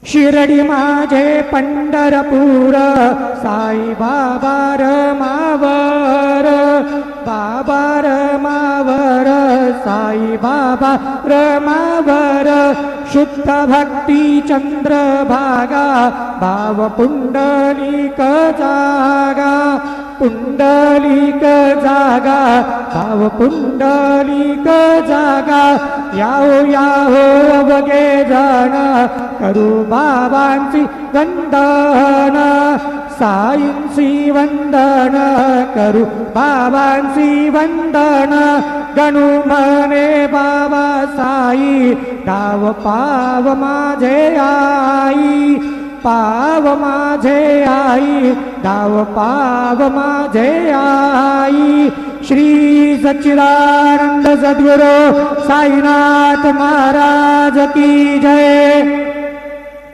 शिर्डी माझे पंढरपूर साई बाबा रमावर, बाबा रमावर, साई बाबा रमावर, शुद्ध भक्ती चंद्रभागा, भाव पुंडलिक जागा, पुंडलिक जागा, भाव पुंडलिक जागा, याहो याहो अवघे जण करू बाबांची वंदन, साईंची वंदन करू बाबांची वंदन, गणू म्हणे बाबा साई डाव पाव माझे आई, पाव माझे आई, डाव पाव माझे आई। श्री सच्चिदानंद सद्गुरु साईनाथ महाराज की जय।